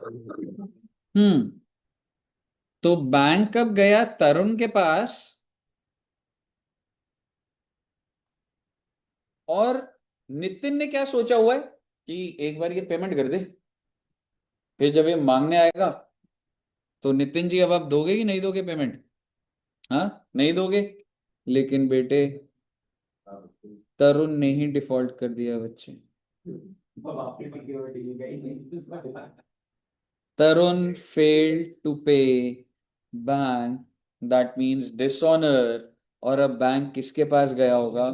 हम्म। तो बैंक कब गया तरुण के पास, और नितिन ने क्या सोचा हुआ है कि एक बार ये पेमेंट कर दे, फिर जब ये मांगने आएगा तो नितिन जी अब आप दोगे कि नहीं दोगे पेमेंट? हाँ, नहीं दोगे। लेकिन बेटे तरुण ने ही डिफॉल्ट कर दिया बच्चे। तरुण फेल्ड टू पे बैंक, दैट मींस डिसऑनर। और अब बैंक किसके पास गया होगा?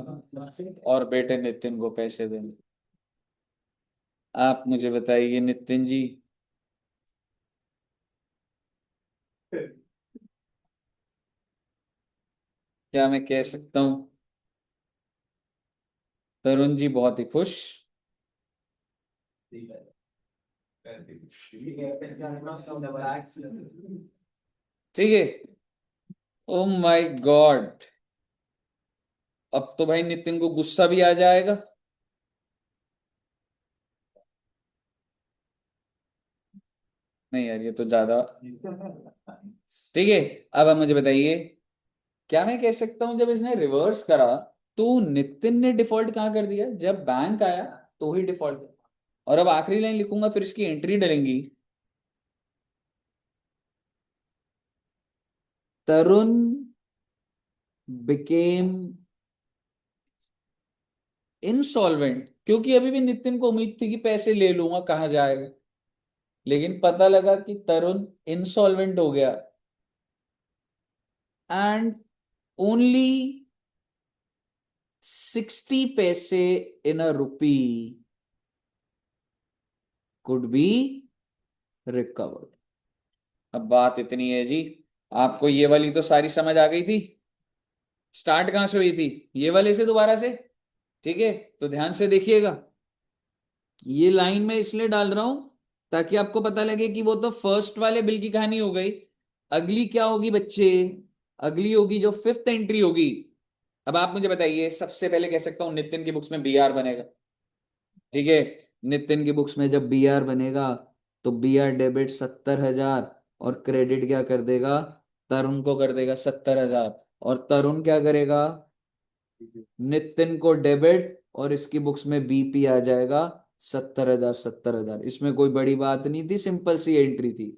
और बेटे नितिन को पैसे देने। आप मुझे बताइए नितिन जी, क्या मैं कह सकता हूं तरुण जी बहुत ही खुश? ठीक है। ओ माय गॉड, अब तो भाई नितिन को गुस्सा भी आ जाएगा। नहीं यार, ये तो ज्यादा। ठीक है। अब आप मुझे बताइए, क्या मैं कह सकता हूं जब इसने रिवर्स करा तो नितिन ने डिफॉल्ट कहाँ कर दिया? जब बैंक आया तो ही डिफॉल्ट। और अब आखिरी लाइन लिखूंगा, फिर इसकी एंट्री डलेंगी। तरुण बिकेम इनसॉल्वेंट, क्योंकि अभी भी नितिन को उम्मीद थी कि पैसे ले लूंगा, कहाँ जाएगा। लेकिन पता लगा कि तरुण इंसॉल्वेंट हो गया, एंड ओनली 60 पैसे इन अ रुपी कुड बी रिकवर्ड। अब बात इतनी है जी, आपको ये वाली तो सारी समझ आ गई थी। स्टार्ट कहां से हुई थी? ये वाले से दोबारा से। ठीक है, तो ध्यान से देखिएगा। ये लाइन मैं इसलिए डाल रहा हूं ताकि आपको पता लगे कि वो तो फर्स्ट वाले बिल की कहानी हो गई। अगली क्या होगी बच्चे? अगली होगी जो फिफ्थ एंट्री होगी। अब आप मुझे बताइए, सबसे पहले कह सकता हूं नितिन की बुक्स में बी आर बनेगा। ठीक है। नितिन की बुक्स में जब बी आर बनेगा तो बी आर डेबिट 70,000, और क्रेडिट क्या कर देगा? तरुण को कर देगा 70,000। और तरुण क्या करेगा? नितिन को डेबिट, और इसकी बुक्स में बीपी आ जाएगा 70,000 70,000। इसमें कोई बड़ी बात नहीं थी, सिंपल सी एंट्री थी।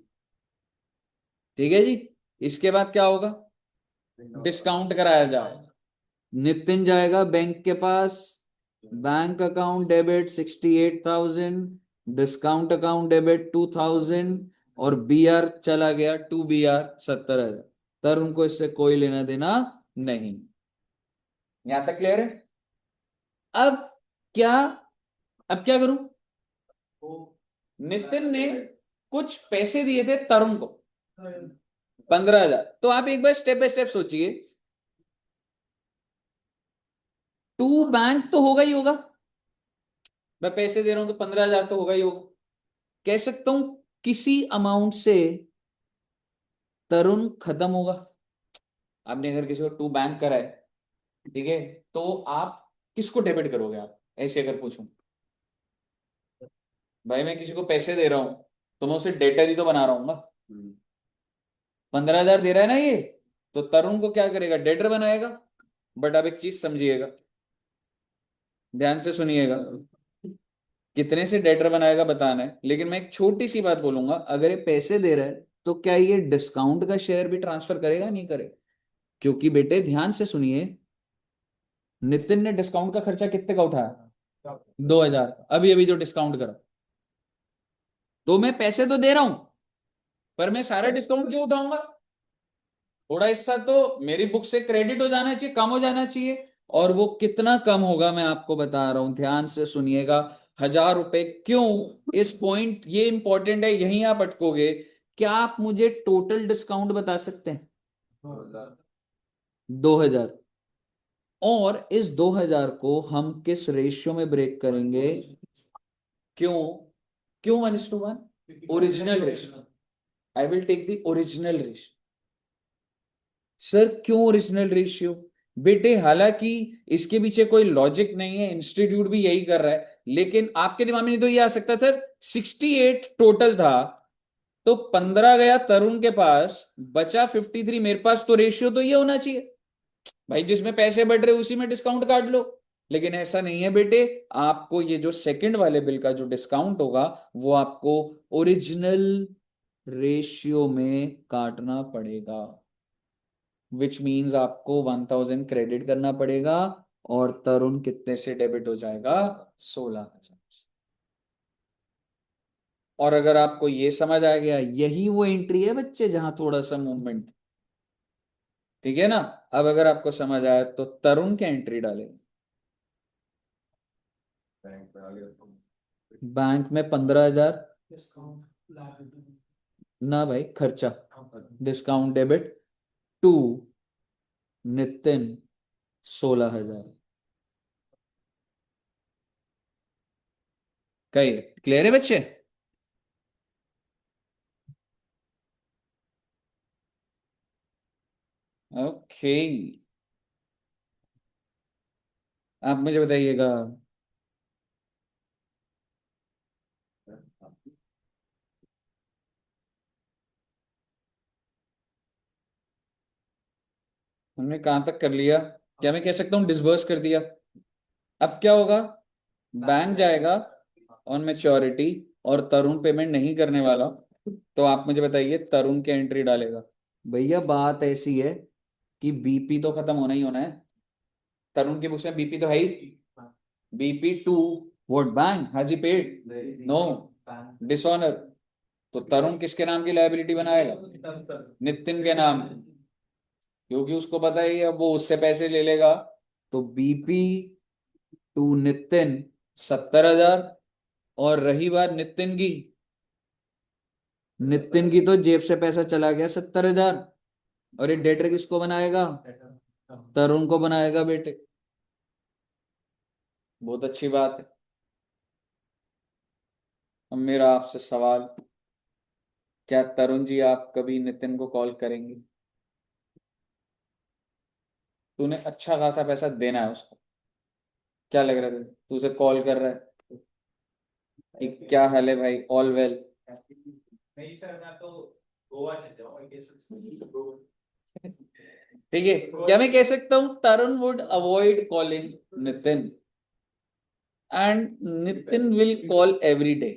ठीक है जी। इसके बाद क्या होगा? डिस्काउंट कराया जाएगा। नितिन जाएगा बैंक के पास, bank account debit 68,000, discount account debit 2,000, और बी आर चला गया टू बी आर 70,000। तर उनको इससे कोई लेना देना नहीं। यहां तक क्लियर है? अब क्या, अब क्या करूं? नितिन ने कुछ पैसे दिए थे तरुण को, 15,000। तो आप एक बार स्टेप बाय स्टेप सोचिए। टू बैंक तो होगा ही होगा, मैं पैसे दे रहा हूं तो 15,000 तो होगा ही होगा। कह सकता हूं किसी अमाउंट से तरुण खत्म होगा। आपने अगर किसी को टू बैंक करा है, ठीक है, तो आप किसको डेबिट करोगे? आप ऐसे अगर पूछूं, भाई मैं किसी को पैसे दे रहा हूं तो मैं उसे डेटर ही तो बना रहा हूँ ना। 15,000 दे रहा है ना ये, तो तरुण को क्या करेगा? डेटर बनाएगा। बट आप एक चीज समझिएगा, ध्यान से सुनिएगा। कितने से डेटर बनाएगा बताना है, लेकिन मैं एक छोटी सी बात बोलूंगा। अगर ये पैसे दे रहा है तो क्या ये डिस्काउंट का शेयर भी ट्रांसफर करेगा? नहीं करेगा। क्योंकि बेटे ध्यान से सुनिए, नितिन ने डिस्काउंट का खर्चा कितने का उठाया? 2,000। अभी अभी जो डिस्काउंट करा, तो मैं पैसे तो दे रहा हूं, पर मैं सारा डिस्काउंट क्यों उठाऊंगा? थोड़ा हिस्सा तो मेरी बुक से क्रेडिट हो जाना चाहिए, कम हो जाना चाहिए। और वो कितना कम होगा मैं आपको बता रहा हूं, ध्यान से सुनिएगा। 1,000 रुपए। क्यों? इस पॉइंट ये इंपॉर्टेंट है, यहीं आप अटकोगे। क्या आप मुझे टोटल डिस्काउंट बता सकते हैं? 2,000। और इस 2,000 को हम किस रेशियो में ब्रेक करेंगे? क्यों? क्यों 1:1? Original ratio. I will take the original ratio. Sir क्यों ओरिजिनल रेशियो? बेटे हालांकि इसके पीछे कोई लॉजिक नहीं है, इंस्टीट्यूट भी यही कर रहा है, लेकिन आपके दिमाग में नहीं तो ये आ सकता सर 68 टोटल था, तो 15 गया तरुण के पास, बचा 53 मेरे पास, तो रेशियो तो ये होना चाहिए भाई, जिसमें पैसे बढ़ रहे उसी में डिस्काउंट काट लो। लेकिन ऐसा नहीं है बेटे, आपको ये जो सेकंड वाले बिल का जो डिस्काउंट होगा वो आपको ओरिजिनल रेशियो में काटना पड़ेगा, विच मींस आपको 1000 क्रेडिट करना पड़ेगा, और तरुण कितने से डेबिट हो जाएगा? 16,000। और अगर आपको ये समझ आ गया, यही वो एंट्री है बच्चे जहां थोड़ा सा मूवमेंट, ठीक है ना? अब अगर आपको समझ आया तो तरुण क्या एंट्री डालेंगे? बैंक में 15,000 ना भाई, खर्चा, डिस्काउंट डेबिट टू नितिन 16,000। कही क्लियर है बच्चे? ओके, आप मुझे बताइएगा। हमने कहां तक कर लिया? क्या मैं कह सकता हूँ डिसबर्स कर दिया? अब क्या होगा? बैंक जाएगा ऑन मैच्योरिटी, और तरुण पेमेंट नहीं करने वाला, तो आप मुझे बताइए तरुण क्या एंट्री डालेगा? भैया बात ऐसी है कि बीपी तो खत्म होना ही होना है, तरुण की बुक्स में बीपी तो है ही। बीपी टू वोट बैंक हाजी पेड, नो डिसऑनर, तो तरुण किसके नाम की लायबिलिटी बनाएगा? नितिन के नाम, क्योंकि उसको पता है अब वो उससे पैसे ले लेगा। तो बीपी टू नितिन 70,000, और रही बात नितिन की तो जेब से पैसा चला गया 70,000, और ये डेटर किसको बनाएगा? तरुण को बनाएगा बेटे। बहुत अच्छी बात है। अब मेरा आपसे सवाल, क्या तरुण जी आप कभी नितिन को कॉल करेंगे? तूने अच्छा खासा पैसा देना है उसको, क्या लग रहा है तू उसे कॉल कर रहा है कि क्या हाल है भाई, ऑल वेल? नहीं सर, मैं तो गोवा चल जाऊँ। ठीक है, क्या मैं कह सकता हूँ Tarun would avoid calling Nitin, and Nitin will call every day?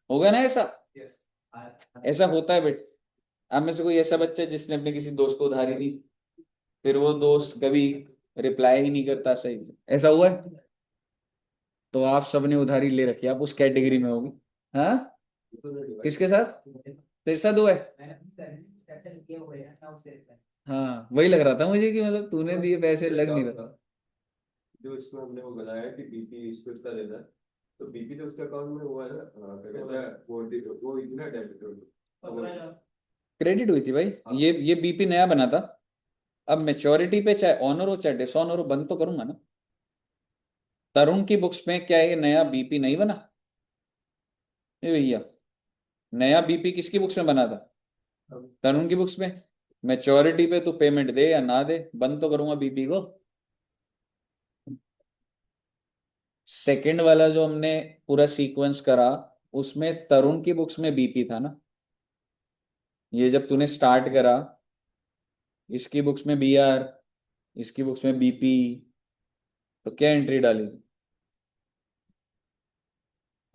होगा ना ऐसा? ऐसा होता है बेट। आप में से कोई ऐसा बच्चा है जिसने अपने किसी दोस्त को उधारी दी, फिर वो दोस्त कभी रिप्लाई ही नहीं करता सही से, ऐसा हुआ है? तो आप सबने उधारी ले रखी है, आप उस कैटेगरी में होगी। हाँ, किसके साथ? तेरे साथ हुआ है? हाँ, वही लग रहा था मुझे कि मतलब तूने दिए पैसे, लग नहीं रहा। जो इसमें हमने वो बनाया कि बीपी इसको इतना देना है, तो बीपी तो उसके अकाउंट में हुआ है ना, हाँ, क्या कहता है वो इतना डेबिट हो गया। क्रेडिट हुई थी भाई, ये बीपी नया बना था। अब मेच्योरिटी पे चाहे ऑनर हो चाहे डिसऑनर हो, बंद तो करूंगा ना। तरुण की बुक्स में क्या है, ये नया बीपी नहीं बना? ये भैया, नया बीपी किसकी बुक्स में बना था? तरुण की बुक्स में। मेच्योरिटी पे तू पेमेंट दे या ना दे, बंद तो करूंगा बीपी को। सेकंड वाला जो हमने पूरा सीक्वेंस करा, उसमें तरुण की बुक्स में बीपी था ना? ये जब तूने स्टार्ट करा, इसकी बुक्स में बीआर, इसकी बुक्स में बीपी, तो क्या एंट्री डाली?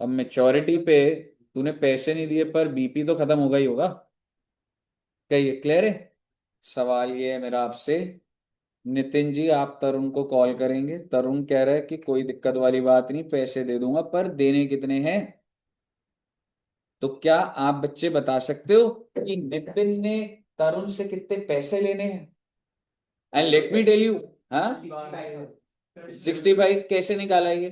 अब मेच्योरिटी पे तूने पैसे नहीं दिए, पर बीपी तो खत्म होगा ही होगा। क्या ये क्लियर है? सवाल ये है मेरा आपसे, नितिन जी आप तरुण को कॉल करेंगे, तरुण कह रहा है कि कोई दिक्कत वाली बात नहीं, पैसे दे दूंगा, पर देने कितने हैं? तो क्या आप बच्चे बता सकते हो कि नितिन ने तरुण से कितने पैसे लेने हैं? And let me tell you, हाँ, 65 कैसे निकाला ये?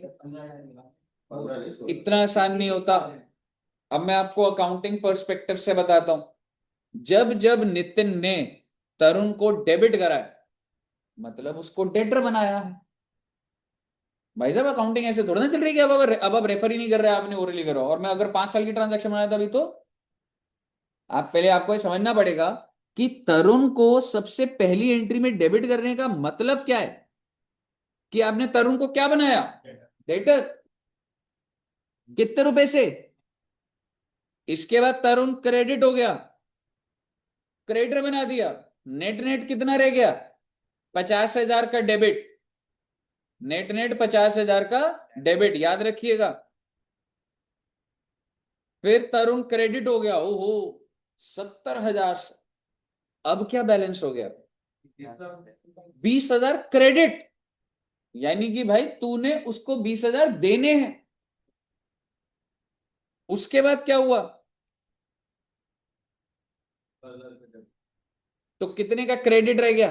इतना आसान नहीं होता। अब मैं आपको अकाउंटिंग पर्सपेक्टिव से बताता हूं। जब जब नितिन ने तरुण को डेबिट कराया, मतलब उसको डेटर बनाया है। भाई साहब अकाउंटिंग ऐसे थोड़ा ना चल रही है कि अब आप रेफर ही नहीं कर रहे, आपने ओरली करो, और मैं अगर 5 साल की ट्रांजैक्शन बनाया था अभी तो। आप पहले आपको ये समझना पड़ेगा कि तरुण को सबसे पहली एंट्री में डेबिट करने का मतलब क्या है, कि आपने तरुण को क्या बनाया? डेटर। कितने रुपए से? इसके बाद तरुण क्रेडिट हो गया, क्रेडिटर बना दिया। नेट नेट कितना रह गया? 50,000 का डेबिट। नेट नेट 50,000 का डेबिट, याद रखिएगा। फिर तरुण क्रेडिट हो गया, ओहो 70,000 से। अब क्या बैलेंस हो गया? 20,000 क्रेडिट। यानी कि भाई तूने उसको 20,000 देने हैं। उसके बाद क्या हुआ? तो कितने का क्रेडिट रह गया?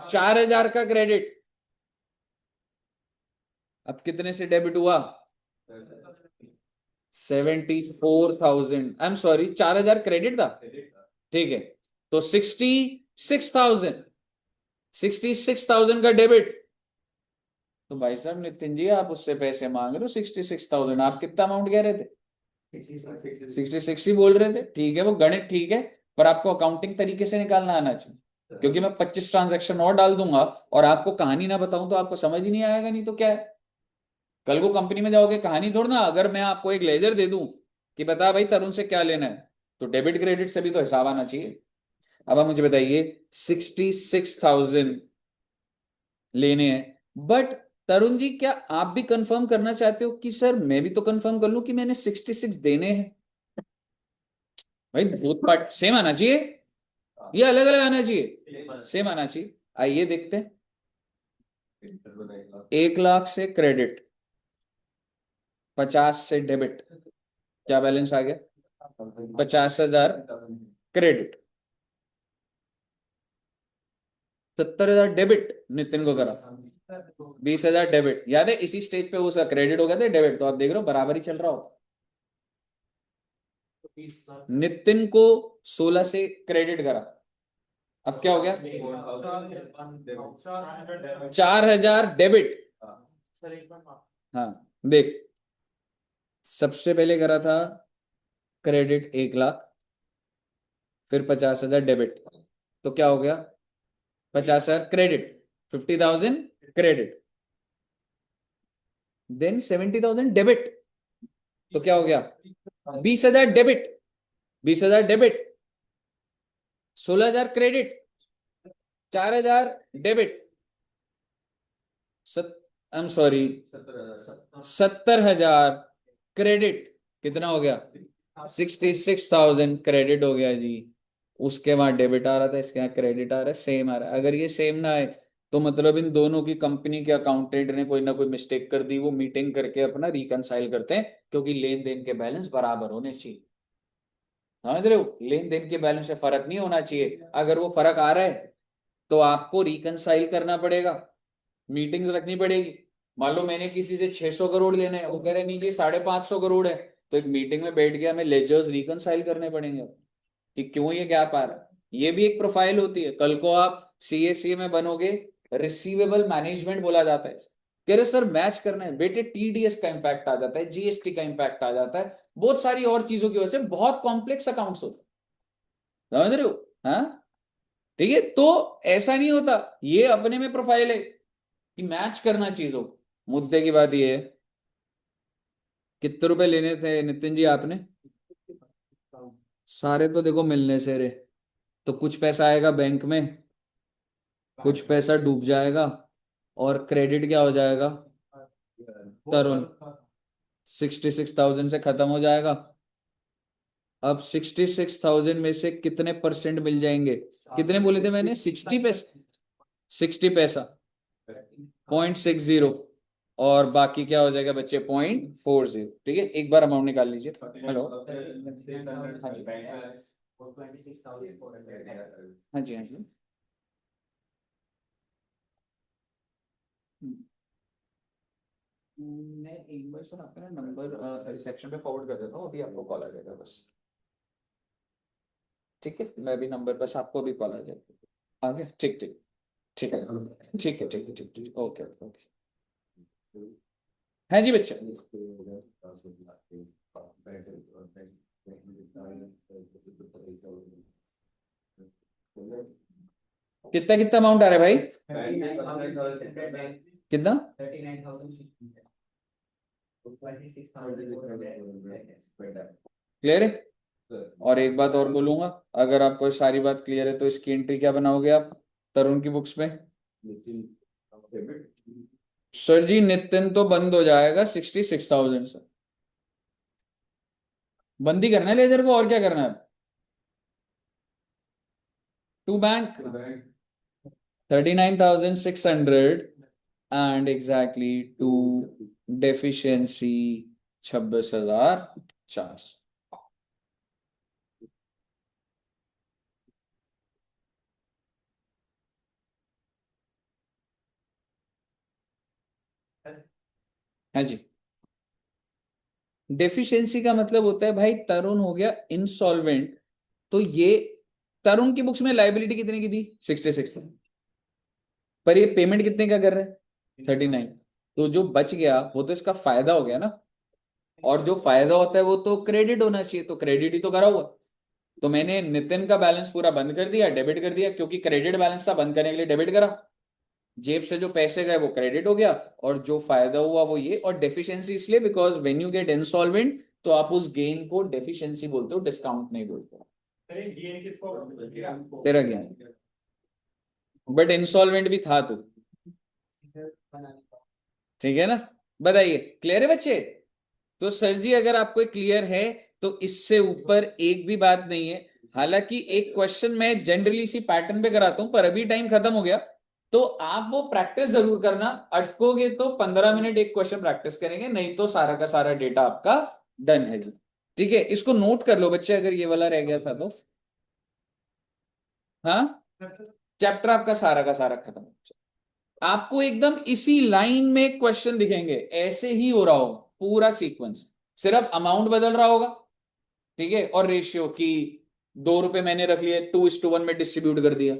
4,000 का क्रेडिट। अब कितने से डेबिट हुआ? 74,000। आई एम सॉरी, 4,000 क्रेडिट था, ठीक है। तो 66,000, 66,000 का डेबिट। तो भाई साहब नितिन जी, आप उससे पैसे मांग रहे हो 66,000, आप कितना अमाउंट कह रहे थे? 66 ही बोल रहे थे, ठीक है, वो गणित ठीक है। पर आपको अकाउंटिंग तरीके से निकालना आना चाहिए, क्योंकि मैं 25 ट्रांजैक्शन और डाल दूंगा और आपको कहानी ना बताऊं तो आपको समझ ही नहीं आएगा, नहीं तो क्या है? कल को कंपनी में जाओगे, कहानी थोड़ा ना। अगर मैं आपको एक लेजर दे दूं कि बता भाई तरुण से क्या लेना है, तो डेबिट क्रेडिट से भी तो हिसाब आना चाहिए। अब आप मुझे बताइए, 66,000 लेने हैं, बट तरुण जी क्या आप भी कंफर्म करना चाहते हो कि सर मैं भी तो कंफर्म कर लूं कि मैंने 66 देने हैं? भाई बोथ पार्ट सेम आना चाहिए, ये अलग अलग आना चाहिए? सेम आना चाहिए। आइए देखते हैं। 1 लाख से क्रेडिट, 50 से डेबिट, क्या बैलेंस आ गया? 50,000 क्रेडिट, 70,000 डेबिट नितिन को करा, 20,000 डेबिट। याद है इसी स्टेज पे उसका क्रेडिट हो गया था, डेबिट। तो आप देख रहे हो बराबर ही चल रहा हो। नितिन को 16 से क्रेडिट करा, अब क्या हो गया? 4,000 डेबिट। हाँ देख, सबसे पहले करा था क्रेडिट 1 लाख, फिर 50,000 डेबिट। तो क्या हो गया? 50,000 क्रेडिट, 50,000 क्रेडिट, देन 70,000 डेबिट। तो क्या हो गया? 20,000 debit, 20,000 debit, 16,000 credit, 4,000 debit, I am sorry 70,000 credit. कितना हो गया? 66,000 क्रेडिट हो गया जी। उसके बाद डेबिट आ रहा था, इसके यहाँ क्रेडिट आ रहा है, सेम आ रहा है। अगर ये सेम ना आए तो मतलब इन दोनों की कंपनी के अकाउंटेंट ने कोई ना कोई मिस्टेक कर दी, वो मीटिंग करके अपना रिकनसाइल करते हैं, क्योंकि लेन देन के बैलेंस बराबर होने चाहिए। समझ रहे हो? लेन देन के बैलेंस में फर्क नहीं होना चाहिए। अगर वो फर्क आ रहा है तो आपको रिकनसाइल करना पड़ेगा, मीटिंग्स रखनी पड़ेगी। मान लो मैंने किसी से 600 करोड़ लेने हैं, वो कह रहे नहीं जी 550 करोड़ है, तो एक मीटिंग में बैठ गया, हमें लेजर्स रिकनसाइल करने पड़ेंगे कि क्यों ये गैप आ रहा है। ये भी एक प्रोफाइल होती है। कल को आप सीएसीए में बनोगे, रिसीवेबल मैनेजमेंट बोला जाता है। कह रहे सर मैच करना है बेटे, टीडीएस का इंपैक्ट आ जाता है, जीएसटी का इंपैक्ट आ जाता है, बहुत सारी और चीजों की वजह से बहुत कॉम्प्लेक्स अकाउंट्स होते हैं। समझ रहे हो? हाँ ठीक है, तो ऐसा नहीं होता, ये अपने में प्रोफाइल है कि मैच करना चीजों को। मुद्दे की बात ये है, कितने रुपए लेने थे नितिन जी आपने? सारे तो देखो मिलने से रे, तो कुछ पैसा आएगा बैंक में, कुछ पैसा डूब जाएगा, और क्रेडिट क्या हो जाएगा? तरुण 66,000 से खत्म हो जाएगा। अब 66,000 में से कितने परसेंट मिल जाएंगे? कितने बोले थे मैंने? 60 पैसा, 60 पैसा, 0.60। और बाकी क्या हो जाएगा बच्चे? 0.40। ठीक है, एक बार अमाउंट निकाल लीजिए। हेलो, हाँ जी हाँ जी। मैं एक बार सर आपका नंबर रिसेप्शन पे फॉरवर्ड कर देता हूँ, अभी आपको कॉल आ जाएगा बस। ठीक है, मैं भी नंबर, बस आपको भी कॉल आ जाएगा। आ गया? ठीक ठीक, ठीक है ठीक है ठीक है ठीक ठीक, ओके ओके। हाँ जी बच्चा। कितना कितना अमाउंट आ रहा है भाई? कितना? क्लियर है? और एक बात और बोलूंगा, अगर आपको सारी बात क्लियर है तो इसकी एंट्री क्या बनाओगे आप तरुण की बुक्स में? नितिन डेबिट। सर जी नितिन तो बंद हो जाएगा 66,000 से। बंद ही करना है लेजर को, और क्या करना है? To bank bank 39,600 and exactly to deficiency 26,400। हाँ जी, डेफिशिएंसी का मतलब होता है भाई तरुण हो गया इंसॉल्वेंट, तो ये तरुण की बुक्स में लाइबिलिटी कितने की थी? 66, पर ये पेमेंट कितने का कर रहा है? 39। तो जो बच गया वो तो इसका फायदा हो गया ना, और जो फायदा होता है वो तो क्रेडिट होना चाहिए, तो क्रेडिट ही तो करा हुआ। तो मैंने नितिन का बैलेंस पूरा बंद कर दिया, डेबिट कर दिया, क्योंकि क्रेडिट बैलेंस था, बंद करने के लिए डेबिट करा। जेब से जो पैसे गए वो क्रेडिट हो गया, और जो फायदा हुआ वो ये। और डेफिशिएंसी इसलिए because when you get insolvent तो आप उस गेन को डेफिशिएंसी बोलते हो, डिस्काउंट नहीं बोलते हो। तेरा गेन, बट इंसॉल्वेंट भी था तू, ठीक है ना? बताइए, क्लियर है बच्चे? तो सर जी अगर आपको क्लियर है तो इससे ऊपर एक भी बात नहीं है। हालांकि एक क्वेश्चन मैं जनरली इसी पैटर्न पे कराता हूं, पर अभी टाइम खत्म हो गया, तो आप वो प्रैक्टिस जरूर करना। अटकोगे तो 15 मिनट एक क्वेश्चन प्रैक्टिस करेंगे, नहीं तो सारा का सारा डेटा आपका डन है जी। ठीक है, इसको नोट कर लो बच्चे, अगर ये वाला रह गया था तो। हाँ, चैप्टर आपका सारा का सारा खत्म। आपको एकदम इसी लाइन में क्वेश्चन दिखेंगे, ऐसे ही हो रहा हो पूरा सीक्वेंस, सिर्फ अमाउंट बदल रहा होगा, ठीक है, और रेशियो की 2 रुपए मैंने रख लिए, 2:1 में डिस्ट्रीब्यूट कर दिया,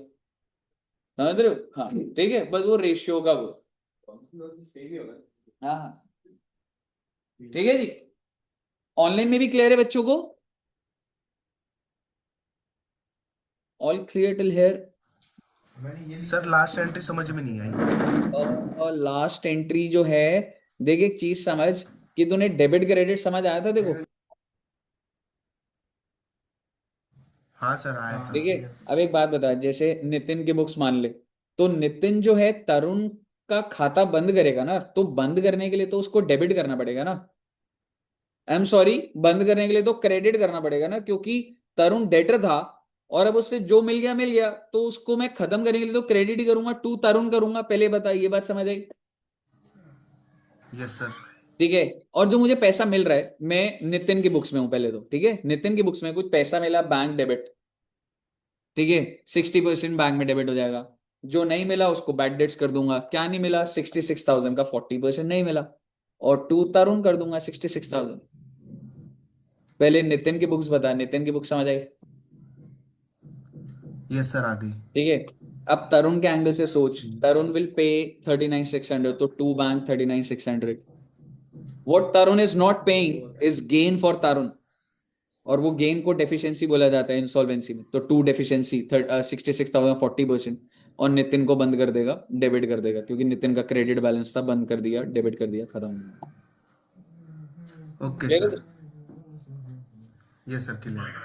समझ रहे हो? हाँ ठीक है, बस वो रेशियो का वो। सही भी होगा। हाँ हाँ, ठीक है जी। ऑनलाइन में भी क्लियर है बच्चों को? All clear till here? Sir last entry समझ में नहीं आई। और लास्ट एंट्री जो है, देख एक चीज समझ, कि तूने डेबिट क्रेडिट समझ आया था देखो, हाँ सर आया था। ठीक है। अब एक बात बता, जैसे नितिन की बुक्स मान ले, तो नितिन जो है तरुण का खाता बंद करेगा ना, तो बंद करने के लिए तो उसको डेबिट करना पड़ेगा ना। आई एम सॉरी, बंद करने के लिए तो क्रेडिट करना पड़ेगा ना, क्योंकि तरुण डेटर था, और अब उससे जो मिल गया, तो उसको मैं खत्म करने के लिए तो क्रेडिट ही करूंगा, टू तरुण करूंगा। पहले बताइए, ये बात समझ आई? Yes sir. ठीक है। और जो मुझे पैसा मिल रहा है, मैं नितिन की बुक्स में हूं पहले तो, ठीक है, नितिन की बुक्स में कुछ पैसा मिला बैंक डेबिट, ठीक है, 60% बैंक में डेबिट हो जाएगा। जो नहीं मिला उसको बैड डेट्स कर दूंगा। क्या नहीं मिला? 66,000 का 40% नहीं मिला, और टू तरुण कर दूंगा 66,000। पहले नितिन की बुक्स बता, नितिन की बुक समझ आई? यस सर आ गई। ठीक है। अब तरुण के एंगल से सोच, तरुण विल पे 39,600, तो to bank 39,600। What Tarun is not paying is gain for Tarun, और वो गेन को डेफिशिएंसी बोला जाता है इंसॉल्वेंसी में। तो टू डेफिशिएंसी 66,000 40%, और नितिन को बंद कर देगा, डेबिट कर देगा, क्योंकि नितिन का क्रेडिट बैलेंस था, बंद कर दिया, डेबिट कर दिया, खत्म हो गया। ओके Clear है सर। तो? Yes sir clear.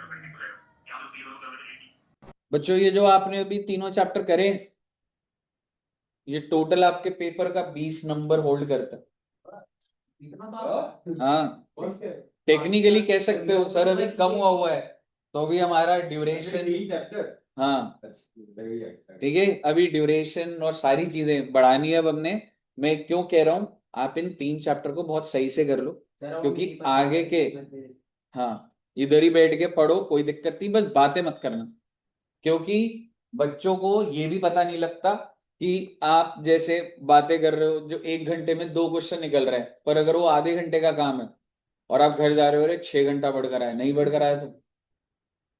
बच्चों ये जो आपने अभी तीनों चैप्टर करे, ये टोटल आपके पेपर का 20 नंबर होल्ड करता है। हाँ, टेक्निकली कह सकते हो सर अभी कम हुआ है, तो अभी हमारा ड्यूरेशन, हाँ ठीक है, अभी ड्यूरेशन और सारी चीजें बढ़ानी है अब हमने। मैं क्यों कह रहा हूँ, आप इन 3 चैप्टर को बहुत सही से कर लो, क्योंकि आगे के, हाँ, इधर ही बैठ के पढ़ो, कोई दिक्कत नहीं, बस बातें मत करना, क्योंकि बच्चों को ये भी पता नहीं लगता कि आप जैसे बातें कर रहे हो, जो 1 घंटे में 2 क्वेश्चन निकल रहे हैं, पर अगर वो आधे घंटे का काम है और आप घर जा रहे हो, अरे 6 घंटा पढ़ कर आए, नहीं पढ़ कर आए तो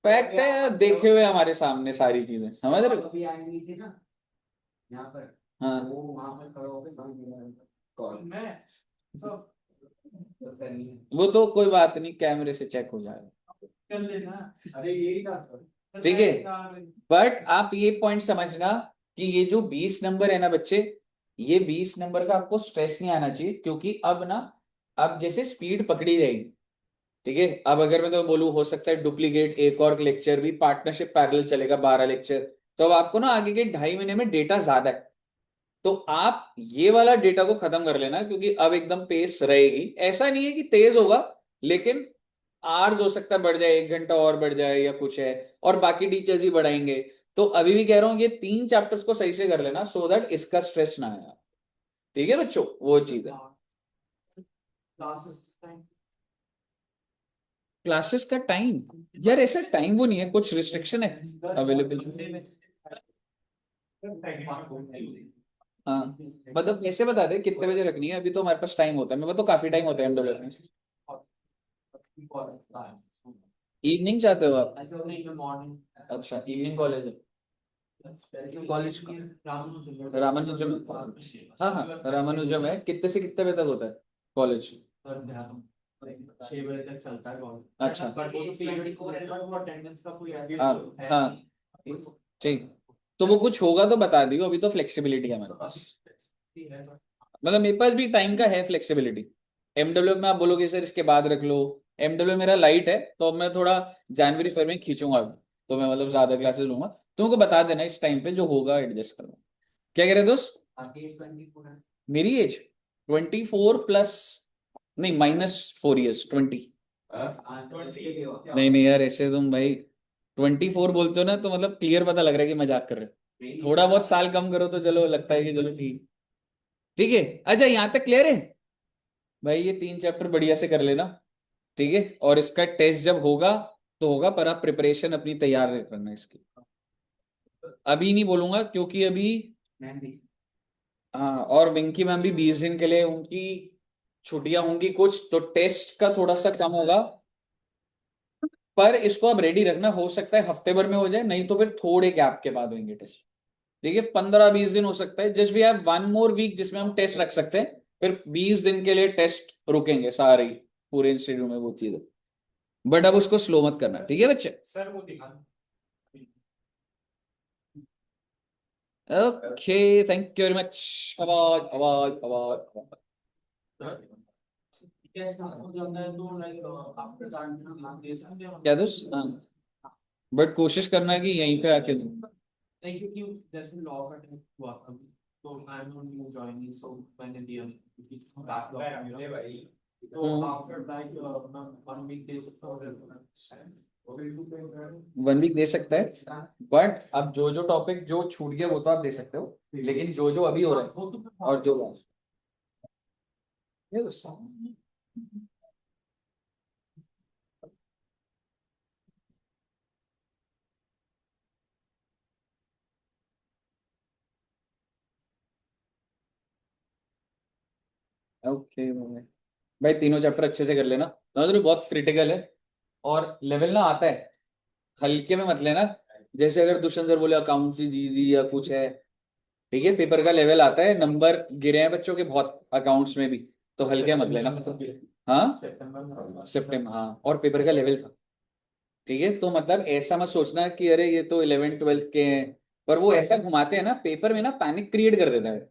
फैक्ट है यार, देखे हुए हमारे सामने सारी चीजें, समझ रहे हो? अभी आई हुई थी ना यहाँ पर, हाँ, वो वहां पर खड़ा होकर समझ नहीं आ रहा था। कौन मैं सब पता नहीं है। वो तो कोई बात नहीं, कैमरे से चेक हो जाएगा, कर लेना। अरे यही था ठीक है। बट आप ये पॉइंट समझना कि ये जो 20 नंबर है ना बच्चे, ये 20 नंबर का आपको स्ट्रेस नहीं आना चाहिए, क्योंकि अब ना, अब जैसे स्पीड पकड़ी जाएगी, ठीक है, अब अगर मैं तो बोलूँ हो सकता है डुप्लीकेट एक और लेक्चर भी, पार्टनरशिप पैरेलल चलेगा 12 लेक्चर, तो अब आपको ना आगे के 2.5 महीने में डेटा ज्यादा है, तो आप ये वाला डेटा को खत्म कर लेना, क्योंकि अब एकदम पेस रहेगी। ऐसा नहीं है कि तेज होगा, लेकिन आर्स हो सकता है बढ़ जाए, 1 घंटा और बढ़ जाए या कुछ है, और बाकी टीचर्स भी बढ़ाएंगे। तो अभी भी कह रहा हूं ये 3 चैप्टर्स को सही से कर लेना, सो दैट इसका स्ट्रेस ना आए। ठीक है बच्चों, वो चीज है। क्लासेस का टाइम, यार ऐसा टाइम वो नहीं है, कुछ रिस्ट्रिक्शन है अवेलेबल। हाँ, मतलब कैसे बता दे कितने बजे रखनी है, अभी तो हमारे पास टाइम होता है, मेरे पास तो काफी टाइम होता है एमडब्ल्यू में। इवनिंग चाहते हो आप? अच्छा, इवनिंग कॉलेज है, कॉलेज रामानुजम। हाँ हाँ, रामानुजम है। कितने से कितने बजे तक होता है कॉलेज? 6 बजे तक चलता है कॉलेज। अच्छा, बट वो तो पीरियड को रहता है, वो अटेंडेंस का कोई ऐसा हाँ है हाँ, नहीं। ठीक। तो वो कुछ होगा तो बता दियो, अभी तो फ्लेक्सिबिलिटी है मेरे पास, मतलब मेरे पास भी टाइम का है फ्लेक्सिबिलिटी। एमडब्ल्यू में आप बोलोगे सर इसके बाद रख लो, एमडब्ल्यू मेरा लाइट है, तो अब मैं थोड़ा जनवरी फरवरी में खींचूंगा अभी, तो मैं मतलब ज्यादा क्लासेस लूंगा। तुमको बता देना इस टाइम पे जो होगा एडजस्ट करना। क्या कह रहे दोस्त? मेरी एज 24 प्लस, नहीं -4 years, 20। नहीं नहीं यार, ऐसे तुम भाई 24 बोलते हो ना, तो मतलब क्लियर पता लग रहा है कि मजाक कर रहे हो। थोड़ा बहुत साल कम करो तो चलो लगता है कि चलो ठीक। ठीक है, अच्छा यहाँ तक क्लियर है भाई, ये 3 चैप्टर बढ़िया से कर लेना। ठीक है, और इसका टेस्ट जब होगा तो होगा, पर आप प्रिपरेशन अपनी तैयार करना इसकी। अभी नहीं बोलूंगा क्योंकि अभी, हाँ, और विंकी मैम भी 20 दिन के लिए उनकी छुट्टियां होंगी कुछ, तो टेस्ट का थोड़ा सा कम होगा, पर इसको अब रेडी रखना, हो सकता है हफ्ते भर में हो जाए, नहीं तो फिर थोड़े गैप के बाद होंगे टेस्ट। ठीक है, 15-20 दिन हो सकता है, just we have 1 more week जिसमें हम टेस्ट रख सकते हैं, फिर 20 दिन के लिए टेस्ट रुकेंगे सारे ही, पूरे इंस्टीट्यूट में वो चीज है। बट अब उसको स्लो मत करना, ठीक है बच्चे? सर वो दिखा। Okay, thank you very much. Bye bye bye. क्या दोस्त? हाँ, बट कोशिश करना है कि यहीं पे आके दूं। नहीं, क्योंकि जैसे लॉ का टेस्ट हुआ था, तो I am not new joining, so मैंने दिया क्योंकि बैकलॉग है मेरा भाई। तो आफ्टर दैट मैं 1 वीक दे सकता हूँ। 1 वीक दे सकता है, बट अब जो जो टॉपिक जो छूट गया वो तो आप दे सकते हो, लेकिन जो जो अभी हो रहा है और जो ये दोस्त, ओके भाई, तीनों चैप्टर अच्छे से कर लेना, तो बहुत क्रिटिकल है, और लेवल ना आता है, हल्के में मत लेना। जैसे अगर दुष्यंत सर बोले अकाउंट्स इजी या कुछ है, ठीक है, पेपर का लेवल आता है, नंबर गिरे हैं बच्चों के बहुत अकाउंट्स में भी, तो हल्के मत लेना। हाँ, सितंबर, हाँ, और पेपर का लेवल था। ठीक है, तो मतलब ऐसा मत सोचना कि अरे ये तो 11th 12th के हैं, पर वो ऐसा घुमाते हैं ना पेपर में ना, पैनिक क्रिएट कर देता है।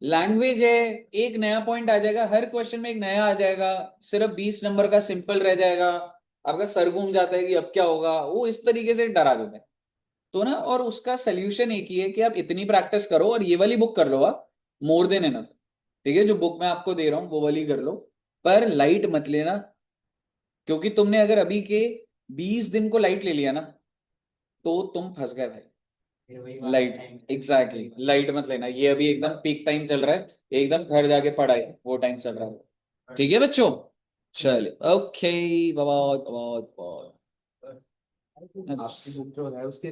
लैंग्वेज है, एक नया पॉइंट आ जाएगा, हर क्वेश्चन में एक नया आ जाएगा, सिर्फ 20 नंबर का सिंपल रह जाएगा, आपका सर घूम जाता है कि अब क्या होगा, वो इस तरीके से डरा देता है। तो ना, और उसका सोल्यूशन एक ही है कि आप इतनी प्रैक्टिस करो और ये वाली बुक कर लो आप, मोर देन एनफ। ठीक है, जो बुक मैं आपको दे रहा हूँ वो वाली कर लो, पर लाइट मत लेना, क्योंकि तुमने अगर अभी के 20 दिन को लाइट ले लिया ना, तो तुम फंस गए भाई। लाइट, एग्जैक्टली, लाइट मत लेना, ये अभी एकदम पीक टाइम चल रहा है, एकदम घर जाके पढ़ाई वो टाइम चल रहा है। ठीक है बच्चों, चलिए, ओके, बाय बाय बाय। आपकी बुक जो है उसके